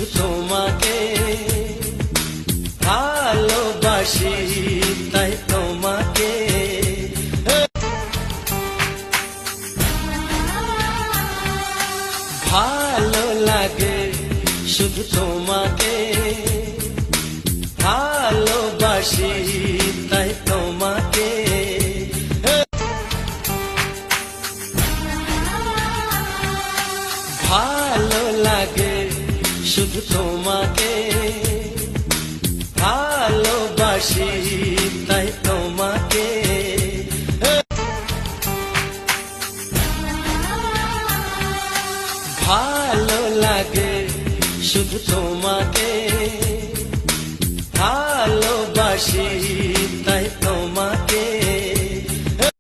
শুধু তোমাকে ভালোবাসি, তাই তোমাকে ভালো লাগে, শুধু তোমাকে ভালোবাসি, তাই তোমাকে ভালো লাগে, শুধু তোমাকে ভালোবাসি, তাই তোমাকে ভালো লাগে, শুধু তোমাকে